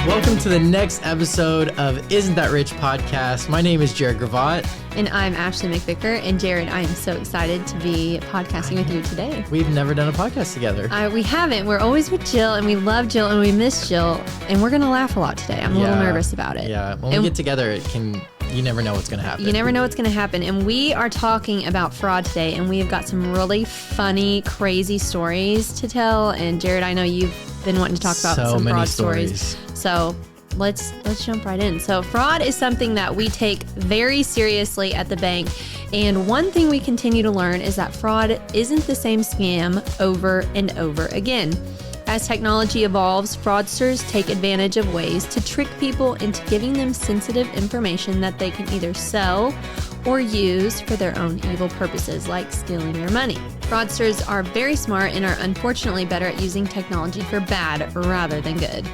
Welcome to the next episode of Isn't That Rich podcast. My name is Jared Gravatt. And I'm Ashley McVicker. And Jared, I am so excited to be podcasting with you today. We've never done a podcast together. We haven't. We're always with Jill, and we love Jill, and we miss Jill. And we're going to laugh a lot today. I'm a little nervous about it. Yeah. When we get together, you never know what's going to happen. You never know what's going to happen. And we are talking about fraud today, and we have got some really funny, crazy stories to tell. And Jared, I know you've been wanting to talk about some fraud stories. So let's jump right in. So fraud is something that we take very seriously at the bank. And one thing we continue to learn is that fraud isn't the same scam over and over again. As technology evolves, fraudsters take advantage of ways to trick people into giving them sensitive information that they can either sell or use for their own evil purposes, like stealing your money. Fraudsters are very smart and are unfortunately better at using technology for bad rather than good.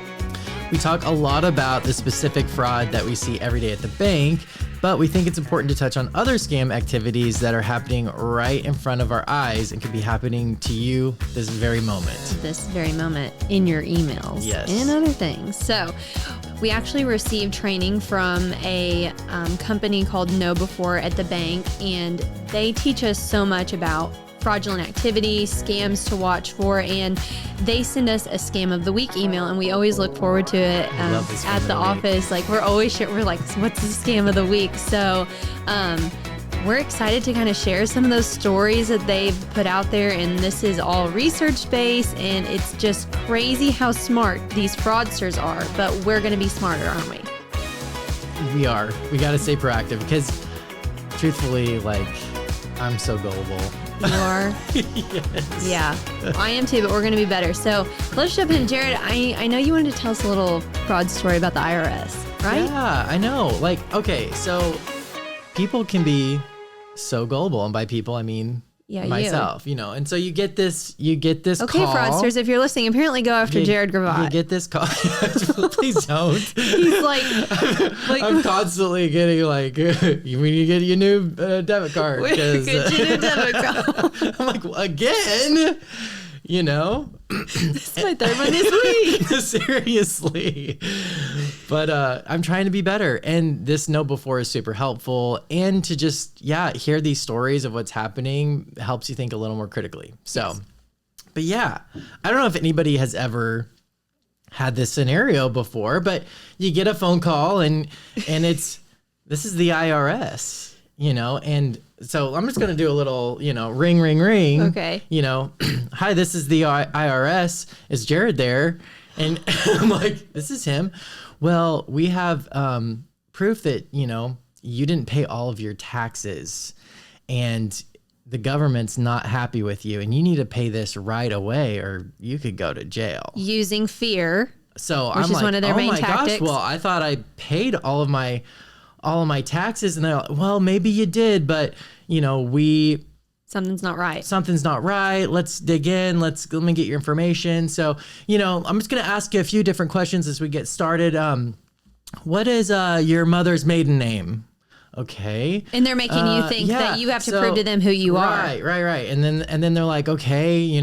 We talk a lot about the specific fraud that we see every day at the bank, but we think it's important to touch on other scam activities that are happening right in front of our eyes and could be happening to you this very moment. This very moment in your emails. Yes. And other things. So we actually received training from a company called KnowBe4 at the bank, and they teach us so much about fraudulent activity, scams to watch for, and they send us a scam of the week email, and we always look forward to it at the office. Like we're like, what's the scam of the week? So we're excited to kind of share some of those stories that they've put out there, and this is all research based, and it's just crazy how smart these fraudsters are, but we're going to be smarter, aren't we? We are. We got to stay proactive because truthfully, like, I'm so gullible. You are? Yes. Yeah, I am too, but we're going to be better. So let's jump in. Jared, I know you wanted to tell us a little fraud story about the IRS, right? Yeah, I know. Like, okay, so people can so gullible, and by people, I mean myself, and so you get this okay, call. fraudsters, if you're listening, apparently go after Jared Gravatt. You get this call. Please don't. He's like I'm constantly getting like, you mean you get your new debit card? Get your new debit card. I'm like, well, again? This is my third one this week. Seriously. But I'm trying to be better. And this KnowBe4 is super helpful. And to just, hear these stories of what's happening helps you think a little more critically. So, yes. But I don't know if anybody has ever had this scenario before, but you get a phone call and this is the IRS, and so I'm just going to do a little, ring, ring, ring. Okay. Hi, this is the IRS. Is Jared there? And I'm like, this is him. Well, we have proof that, you didn't pay all of your taxes and the government's not happy with you and you need to pay this right away or you could go to jail. Using fear. So which I'm is like, one of their main tactics. Gosh, well, I thought I paid all of my taxes. And they're like, well, maybe you did, but something's not right. Something's not right. Let's dig in. Let me get your information. So, I'm just going to ask you a few different questions as we get started. What is your mother's maiden name? Okay. And they're making you think that you have to prove to them who you are. Right. And then they're like, okay,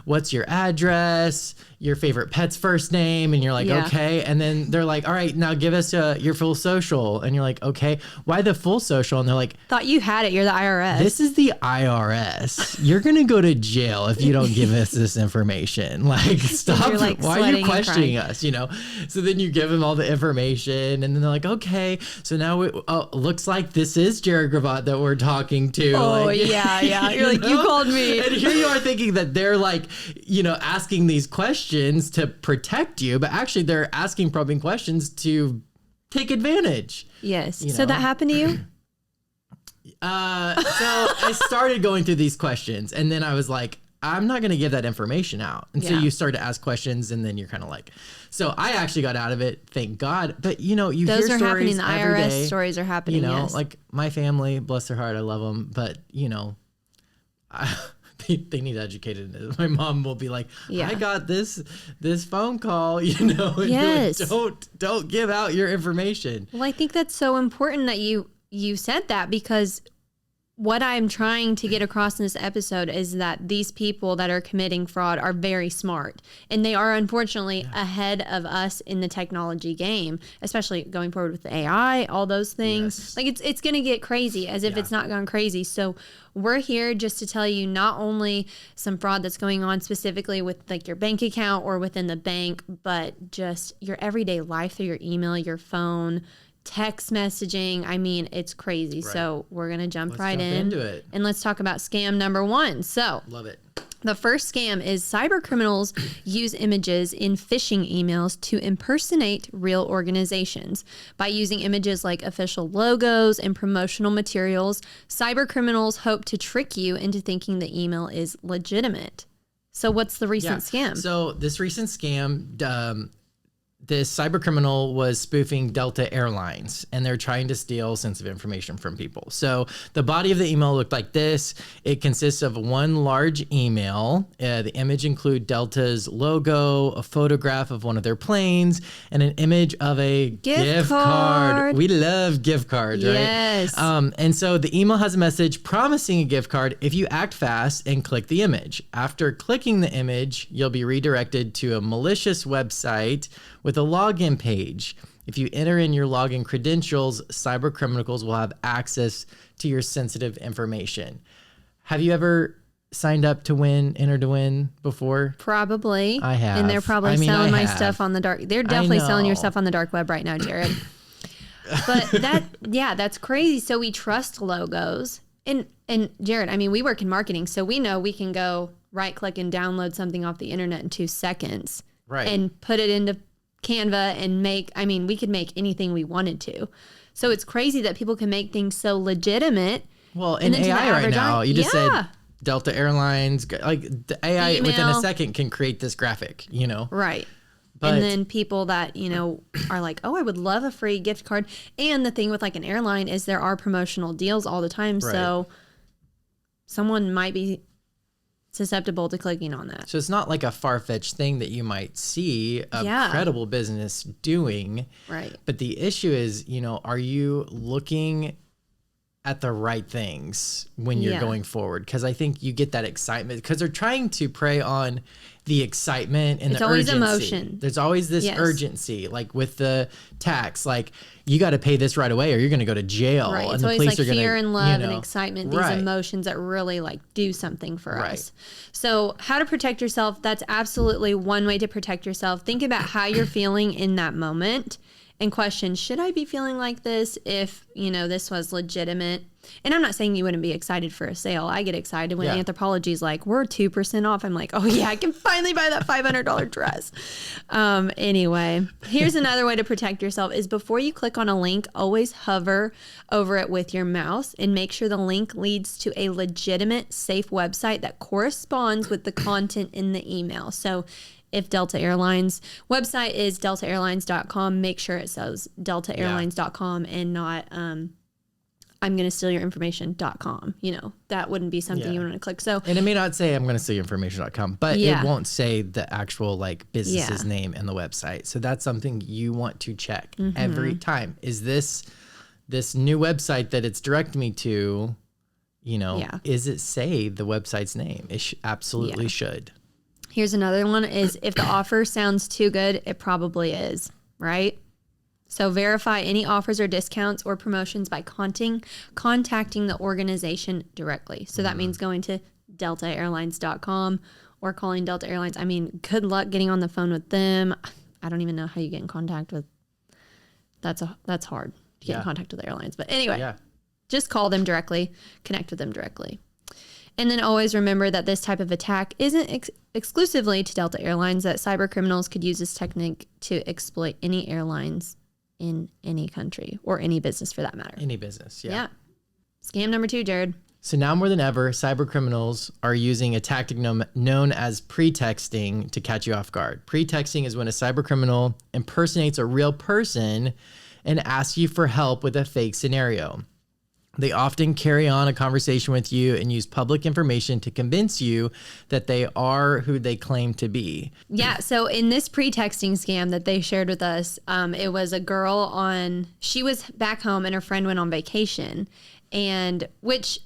what's your address, your favorite pet's first name? And you're like, okay. And then they're like, all right, now give us your full social. And you're like, okay, why the full social? And they're like, thought you had it. You're the IRS. This is the IRS. You're going to go to jail if you don't give us this information. Like, stop. Like, why are you questioning us? So then you give them all the information and then they're like, okay, so now looks like this is Jared Gravatt that we're talking to. Oh, like, yeah. You're like, you called me. And here you are thinking that they're like, asking these questions to protect you, but actually they're asking probing questions to take advantage. Yes. So that happened to you? So I started going through these questions and then I was like, I'm not going to give that information out. And so you start to ask questions and then you're kind of like, so I actually got out of it. Thank God. But you those hear are stories happening. The every IRS day, stories are happening. Yes. Like my family, bless their heart. I love them. But they need educated. My mom will be like, I got this phone call, and yes. like, don't give out your information. Well, I think that's so important that you said that because what I'm trying to get across in this episode is that these people that are committing fraud are very smart, and they are unfortunately ahead of us in the technology game, especially going forward with the AI, all those things. Yes. Like it's going to get crazy as if it's not gone crazy. So we're here just to tell you not only some fraud that's going on specifically with like your bank account or within the bank, but just your everyday life through your email, your phone, text messaging. I mean, it's crazy. Right. So we're going to jump into it. And let's talk about scam number 1. So love it. The first scam is cyber criminals use images in phishing emails to impersonate real organizations. By using images like official logos and promotional materials, cyber criminals hope to trick you into thinking the email is legitimate. So what's the recent scam? So this recent scam, this cyber criminal was spoofing Delta Airlines, and they're trying to steal sensitive information from people. So the body of the email looked like this. It consists of one large email. The image include Delta's logo, a photograph of one of their planes, and an image of a gift card. We love gift cards, right? Yes. And so the email has a message promising a gift card if you act fast and click the image. After clicking the image, you'll be redirected to a malicious website with a login page. If you enter in your login credentials, cyber criminals will have access to your sensitive information. Have you ever signed up to win, enter to win before? Probably. I have. And they're probably selling my stuff on the dark. They're definitely selling your stuff on the dark web right now, Jared. But that's crazy. So we trust logos. And Jared, I mean, we work in marketing, so we know we can go right click and download something off the internet in 2 seconds. Right. And put it into Canva and we could make anything we wanted to. So it's crazy that people can make things so legitimate. Well, in AI right now, you just said Delta Airlines, like the AI within a second can create this graphic, Right. But, and then people that, are like, oh, I would love a free gift card. And the thing with like an airline is there are promotional deals all the time. Right. So someone might be susceptible to clicking on that. So it's not like a far-fetched thing that you might see a credible business doing. Right. But the issue is, are you looking at the right things when you're going forward? Because I think you get that excitement because they're trying to prey on the excitement and the urgency. It's always emotion. There's always this urgency, like with the tax, like you got to pay this right away or you're going to go to jail. Right. And it's the always police like are fear gonna, and love and excitement, these emotions that really like do something for right. us. So how to protect yourself, that's absolutely one way to protect yourself. Think about how you're feeling in that moment and question, should I be feeling like this if, this was legitimate? And I'm not saying you wouldn't be excited for a sale. I get excited when Anthropology is like, we're 2% off. I'm like, oh yeah, I can finally buy that $500 dress. Anyway, here's another way to protect yourself is before you click on a link, always hover over it with your mouse and make sure the link leads to a legitimate, safe website that corresponds with the content in the email. So if Delta Airlines website is deltaairlines.com, make sure it says deltaairlines.com and not I'm going to steal your information.com. That wouldn't be something you want to click. So, and it may not say I'm going to steal your information.com, but it won't say the actual business's name in the website. So that's something you want to check every time. Is this new website that it's directing me to, is it say the website's name? It absolutely should. Here's another one is if the offer sounds too good, it probably is, right? So verify any offers or discounts or promotions by contacting the organization directly. So that means going to deltaairlines.com or calling Delta Airlines. I mean, good luck getting on the phone with them. I don't even know how you get in contact with. That's hard to get in contact with airlines. But anyway, just call them directly, connect with them directly. And then always remember that this type of attack isn't exclusively to Delta Airlines, that cyber criminals could use this technique to exploit any airlines in any country or any business for that matter. Any business, yeah. Scam number 2, Jared. So now more than ever, cyber criminals are using a tactic known as PreTexting to catch you off guard. PreTexting is when a cyber criminal impersonates a real person and asks you for help with a fake scenario. They often carry on a conversation with you and use public information to convince you that they are who they claim to be. Yeah, so in this PreTexting scam that they shared with us, it was a girl she was back home and her friend went on vacation, and which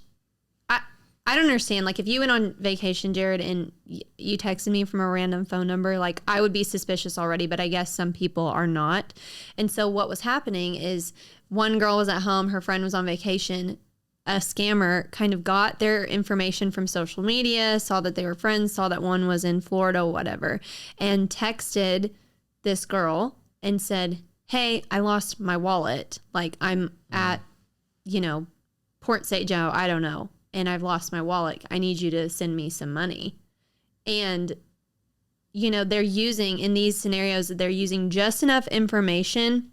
I don't understand. Like, if you went on vacation, Jared, and you texted me from a random phone number, like, I would be suspicious already, but I guess some people are not. And so what was happening is one girl was at home, her friend was on vacation. A scammer kind of got their information from social media, saw that they were friends, saw that one was in Florida, whatever, and texted this girl and said, hey, I lost my wallet. Like, I'm at, Port St. Joe, I don't know, and I've lost my wallet. I need you to send me some money. And, they're using, in these scenarios, they're using just enough information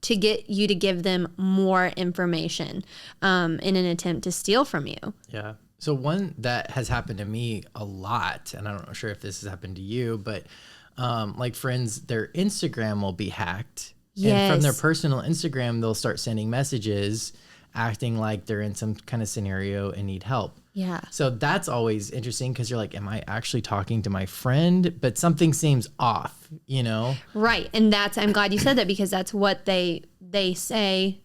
to get you to give them more information in an attempt to steal from you. Yeah. So one that has happened to me a lot, and I'm not sure if this has happened to you, but like friends, their Instagram will be hacked. Yes. And from their personal Instagram, they'll start sending messages acting like they're in some kind of scenario and need help. Yeah. So that's always interesting because you're like, am I actually talking to my friend? But something seems off, Right. And I'm glad you said that, because that's what they say.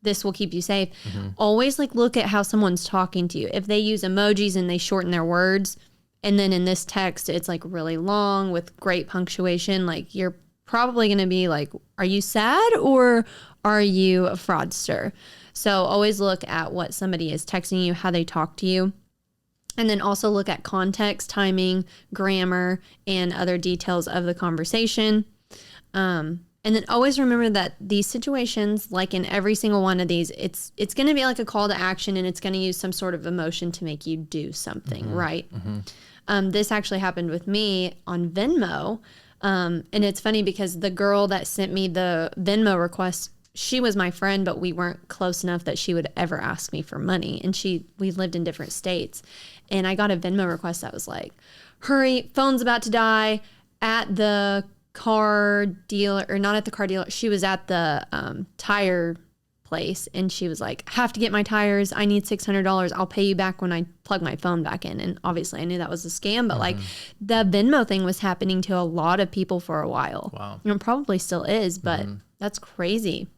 This will keep you safe. Mm-hmm. Always look at how someone's talking to you. If they use emojis and they shorten their words, and then in this text, it's really long with great punctuation, you're probably going to be like, are you sad or are you a fraudster? So always look at what somebody is texting you, how they talk to you. And then also look at context, timing, grammar, and other details of the conversation. And then always remember that these situations, like in every single one of these, it's going to be like a call to action, and it's going to use some sort of emotion to make you do something, mm-hmm. right? Mm-hmm. This actually happened with me on Venmo. And it's funny because the girl that sent me the Venmo request, she was my friend, but we weren't close enough that she would ever ask me for money. And we lived in different states. And I got a Venmo request that was like, hurry, phone's about to die, at the car dealer, or not at the car dealer. She was at the tire place, and she was like, have to get my tires. I need $600. I'll pay you back when I plug my phone back in. And obviously I knew that was a scam, but mm-hmm. The Venmo thing was happening to a lot of people for a while. Wow. And it probably still is, but mm-hmm. that's crazy.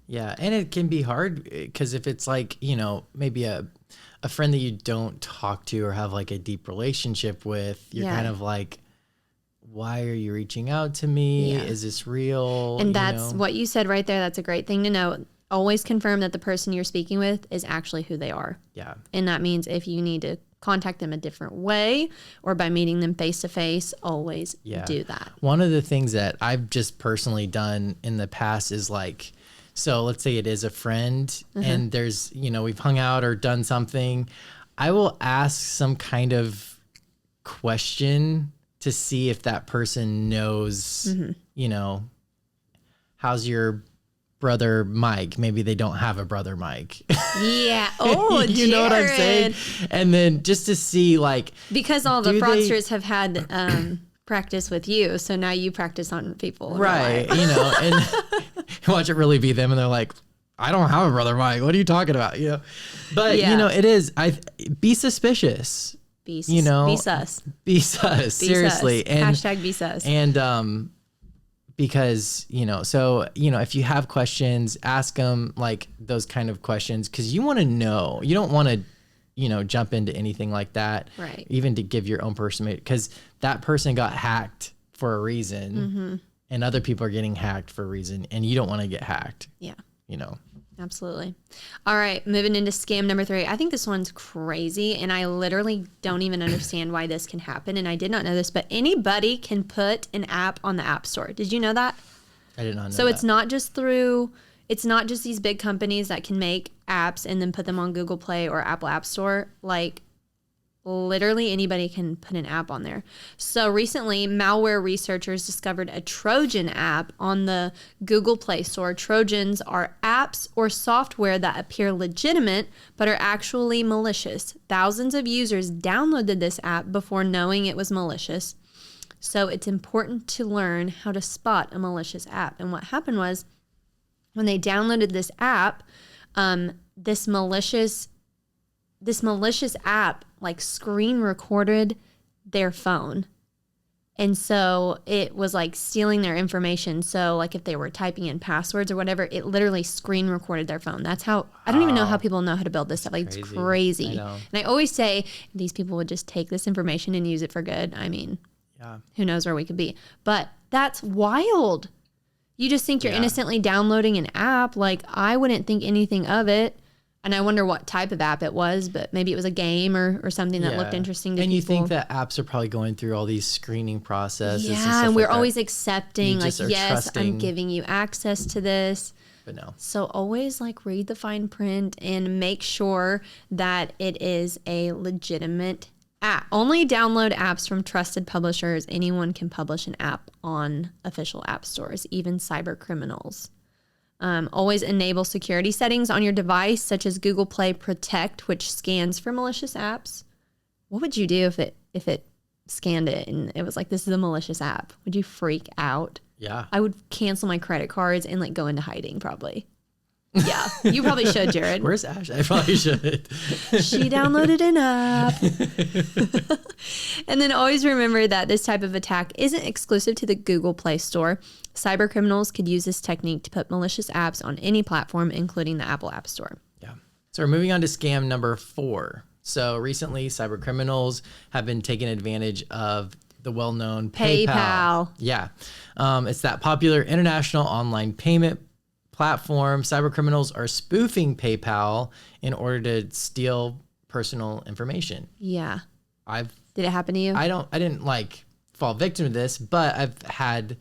Yeah. And it can be hard because if it's maybe a friend that you don't talk to or have a deep relationship with, you're kind of like, why are you reaching out to me? Yeah. Is this real? And that's what you said right there. That's a great thing to know. Always confirm that the person you're speaking with is actually who they are. Yeah. And that means if you need to contact them a different way or by meeting them face to face, always do that. One of the things that I've just personally done in the past is so let's say it is a friend mm-hmm. and there's, we've hung out or done something. I will ask some kind of question to see if that person knows, mm-hmm. How's your brother Mike? Maybe they don't have a brother Mike. Yeah. Oh, you Jared. know what I'm saying? And then just to see because all the fraudsters have had practice with you, so now you practice on people. Right. And watch it really be them, and they're like, I don't have a brother Mike. What are you talking about? But it is. Be suspicious. Be sus. Be sus. Seriously. Sus. And hashtag be sus. And because if you have questions, ask them those kind of questions, because you want to know. You don't want to jump into anything like that. Right. Even to give your own person, because that person got hacked for a reason. Mm-hmm. And other people are getting hacked for a reason, and you don't want to get hacked. Yeah. Absolutely. All right, moving into scam number 3. I think this one's crazy, and I literally don't even understand why this can happen, and I did not know this, but anybody can put an app on the App Store. Did you know that? I did not know that. So it's not just these big companies that can make apps and then put them on Google Play or Apple App Store. Literally anybody can put an app on there. So recently, malware researchers discovered a Trojan app on the Google Play Store. Trojans are apps or software that appear legitimate but are actually malicious. Thousands of users downloaded this app before knowing it was malicious. So it's important to learn how to spot a malicious app. And what happened was, when they downloaded this app, this malicious app screen recorded their phone, And so it was like stealing their information. So like if they were typing in passwords or whatever, it literally screen recorded their phone. That's how, I don't even know how people know how to build this stuff. Like it's crazy. And I always say, if these people would just take this information and use it for good, I mean, who knows where we could be. But that's wild. You just think you're innocently downloading an app. Like I wouldn't think anything of it. And I wonder what type of app it was, but maybe it was a game or something that looked interesting to people. And you think that apps are probably going through all these screening processes. Yeah, and we're always accepting, like, yes, trusting. I'm giving you access to this. But no. So always like read the fine print and make sure that it is a legitimate app. Only download apps from trusted publishers. Anyone can publish an app on official app stores, even cyber criminals. Always enable security settings on your device, such as Google Play Protect, which scans for malicious apps. What would you do if it scanned it and it was like, this is a malicious app? Would you freak out? Yeah. I would cancel my credit cards and like go into hiding probably. Yeah, you probably should, Jared. Where's Ash? I probably should. She downloaded an app. And then always remember that this type of attack isn't exclusive to the Google Play Store. Cyber criminals could use this technique to put malicious apps on any platform, including the Apple App Store. Yeah. So we're moving on to scam number 4. So recently, cyber criminals have been taking advantage of the well-known PayPal. Yeah. It's that popular international online payment platform. Cyber criminals are spoofing PayPal in order to steal personal information. Yeah. Did it happen to you? I didn't like fall victim to this, but I've had,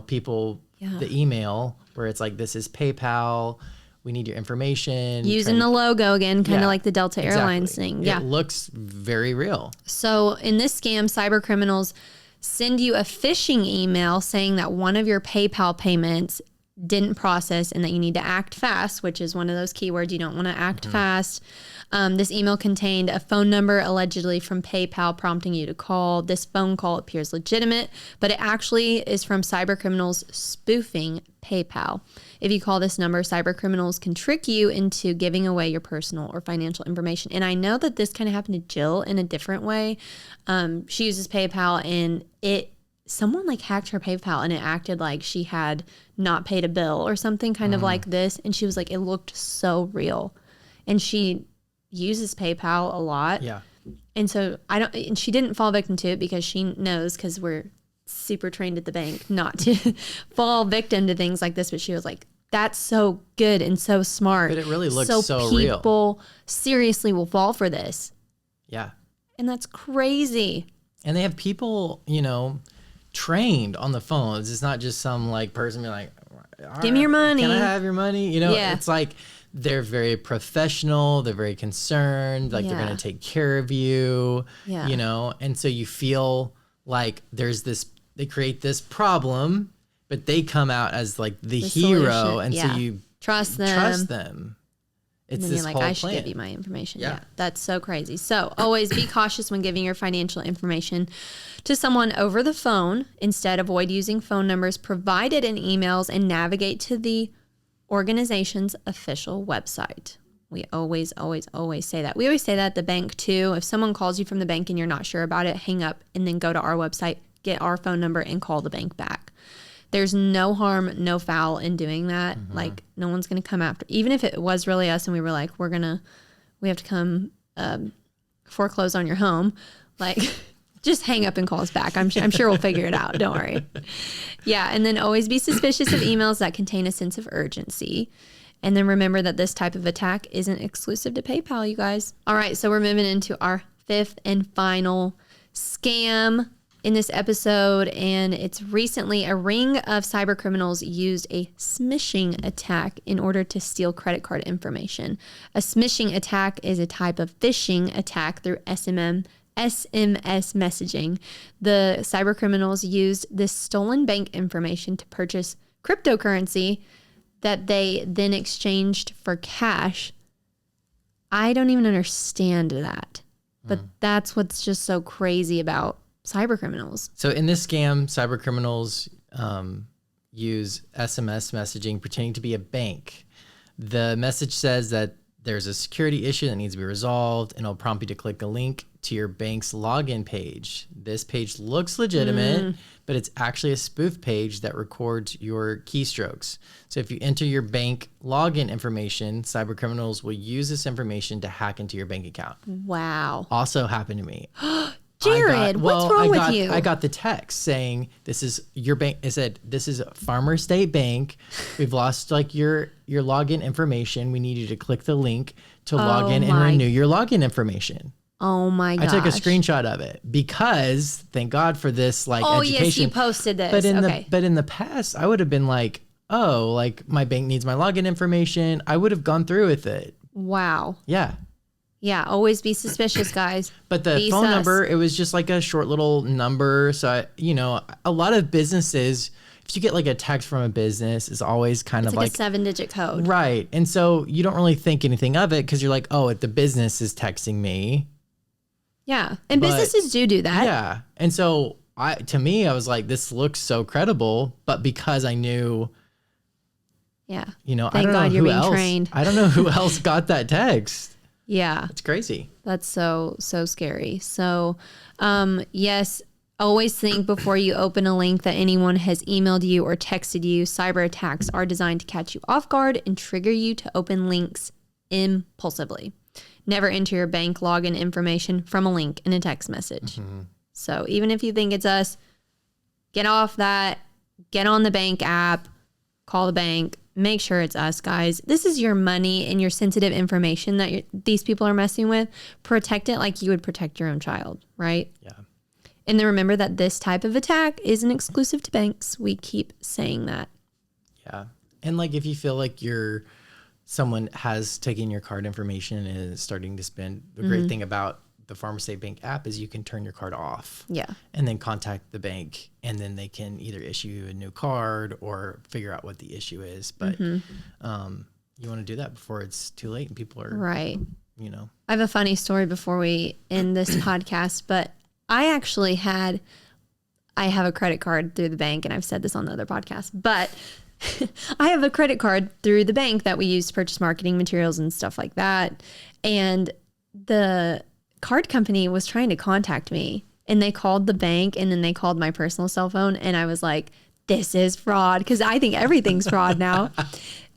people the email where it's like, this is PayPal, we need your information. Using the logo again, kind of like the Delta Airlines thing. Yeah. It looks very real. So in this scam, cyber criminals send you a phishing email saying that one of your PayPal payments didn't process and that you need to act fast, which is one of those keywords. You don't want to act fast. This email contained a phone number allegedly from PayPal prompting you to call. This phone call appears legitimate, but it actually is from cyber criminals spoofing PayPal. If you call this number, cyber criminals can trick you into giving away your personal or financial information. And I know that this kind of happened to Jill in a different way. She uses PayPal and someone like hacked her PayPal and it acted like she had not paid a bill or something kind of like this. And she was like, it looked so real. And she uses PayPal a lot. Yeah. And so and she didn't fall victim to it because she knows, because we're super trained at the bank not to fall victim to things like this. But she was like, that's so good and so smart. But it really looks so real. People seriously will fall for this. Yeah. And that's crazy. And they have people, trained on the phones. It's not just some like person being like, give me your money. Can I have your money? It's like they're very professional. They're very concerned. Like they're going to take care of you, and so you feel like they create this problem, but they come out as like the hero. Solution. And so you trust them. It's and then this you're like, whole I should plan. give you my information. Yeah. That's so crazy. So always be cautious when giving your financial information to someone over the phone. Instead, avoid using phone numbers provided in emails and navigate to the organization's official website. We always, always, always say that. We always say that at the bank too. If someone calls you from the bank and you're not sure about it, hang up and then go to our website, get our phone number and call the bank back. There's no harm, no foul in doing that. Like no one's going to come after, even if it was really us and we were like, we have to come foreclose on your home. Like just hang up and call us back. I'm sure we'll figure it out. Don't worry. Yeah. And then always be suspicious of emails that contain a sense of urgency. And then remember that this type of attack isn't exclusive to PayPal, you guys. All right. So we're moving into our 5th and final scam in this episode, and it's recently a ring of cyber criminals used a smishing attack in order to steal credit card information. A smishing attack is a type of phishing attack through SMS messaging. The cyber criminals used this stolen bank information to purchase cryptocurrency that they then exchanged for cash. I don't even understand that, but that's what's just so crazy about cyber criminals. So in this scam, cyber criminals use SMS messaging pretending to be a bank. The message says that there's a security issue that needs to be resolved, and it'll prompt you to click a link to your bank's login page. This page looks legitimate, but it's actually a spoof page that records your keystrokes. So if you enter your bank login information, cyber criminals will use this information to hack into your bank account. Wow. Also happened to me. Jared, what's wrong with you? I got the text saying, this is your bank. It said, this is Farmer State Bank. We've lost like your login information. We need you to click the link to log in and renew your login information. Oh my gosh. I took a screenshot of it because thank God for this like education. Oh yes, you posted this. But in the past, I would have been like, oh, like my bank needs my login information. I would have gone through with it. Wow. Yeah. Yeah, always be suspicious, guys. But the phone number, it was just like a short little number. So, a lot of businesses, if you get like a text from a business, it's always kind of like a 7-digit code. Right. And so you don't really think anything of it because you're like, oh, the business is texting me. Yeah. And businesses do that. Yeah. And so to me, I was like, this looks so credible. But because I knew, I don't know God you're who being else. Trained. I don't know who else got that text. Yeah. It's crazy. That's so scary. So, yes, always think before you open a link that anyone has emailed you or texted you. Cyber attacks are designed to catch you off guard and trigger you to open links impulsively. Never enter your bank login information from a link in a text message. Mm-hmm. So even if you think it's us, get off that, get on the bank app, call the bank. Make sure it's us, guys. This is your money and your sensitive information that these people are messing with. Protect it like you would protect your own child, right? Yeah. And then remember that this type of attack isn't exclusive to banks. We keep saying that. Yeah. And like if you feel like someone has taken your card information and is starting to spend, the great thing about the Farmer State Bank app is you can turn your card off. Yeah. And then contact the bank, and then they can either issue you a new card or figure out what the issue is. But you want to do that before it's too late and people are right. I have a funny story before we end this podcast, but I actually have a credit card through the bank, and I've said this on the other podcast, but I have a credit card through the bank that we use to purchase marketing materials and stuff like that. And the card company was trying to contact me, and they called the bank, and then they called my personal cell phone, and I was like, this is fraud, because I think everything's fraud now.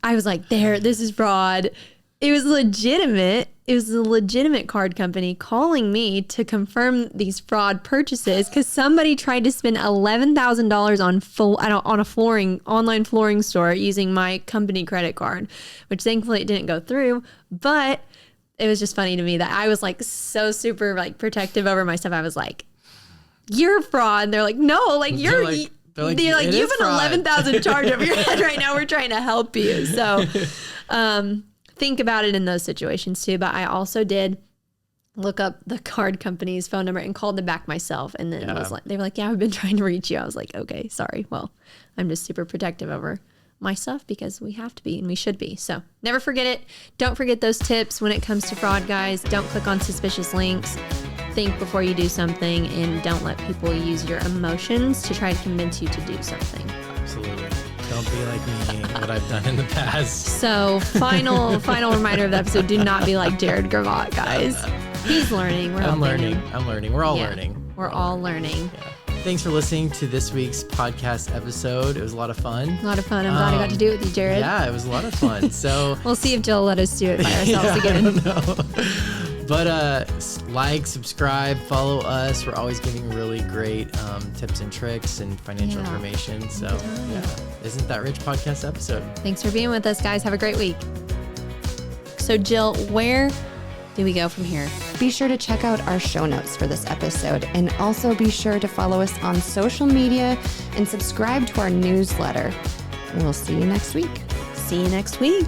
I was like, this is fraud. It was legitimate. It was a legitimate card company calling me to confirm these fraud purchases because somebody tried to spend $11,000 on a online flooring store using my company credit card, which thankfully it didn't go through. But it was just funny to me that I was like so super like protective over my stuff. I was like, "You're a fraud." And they're like, "No, like you're like you have an 11,000 charge over your head right now. We're trying to help you." So, think about it in those situations too. But I also did look up the card company's phone number and called them back myself. And then they were like, "Yeah, I've been trying to reach you." I was like, "Okay, sorry. Well, I'm just super protective over my stuff because we have to be and we should be." So never forget it. Don't forget those tips when it comes to fraud, guys. Don't click on suspicious links. Think before you do something, and don't let people use your emotions to try to convince you to do something. Absolutely. Don't be like me, what I've done in the past. So final reminder of the episode, do not be like Jared Gravatt, guys. He's learning. I'm learning. We're all learning. We're all learning. Yeah. Thanks for listening to this week's podcast episode. It was a lot of fun. A lot of fun. I'm glad I got to do it with you, Jared. Yeah, it was a lot of fun. So we'll see if Jill will let us do it by ourselves again. I don't know. But like, subscribe, follow us. We're always giving really great tips and tricks and financial information. So Isn't That Rich podcast episode. Thanks for being with us, guys. Have a great week. So Jill, where do we go from here? Be sure to check out our show notes for this episode, and also be sure to follow us on social media and subscribe to our newsletter. We'll see you next week. See you next week.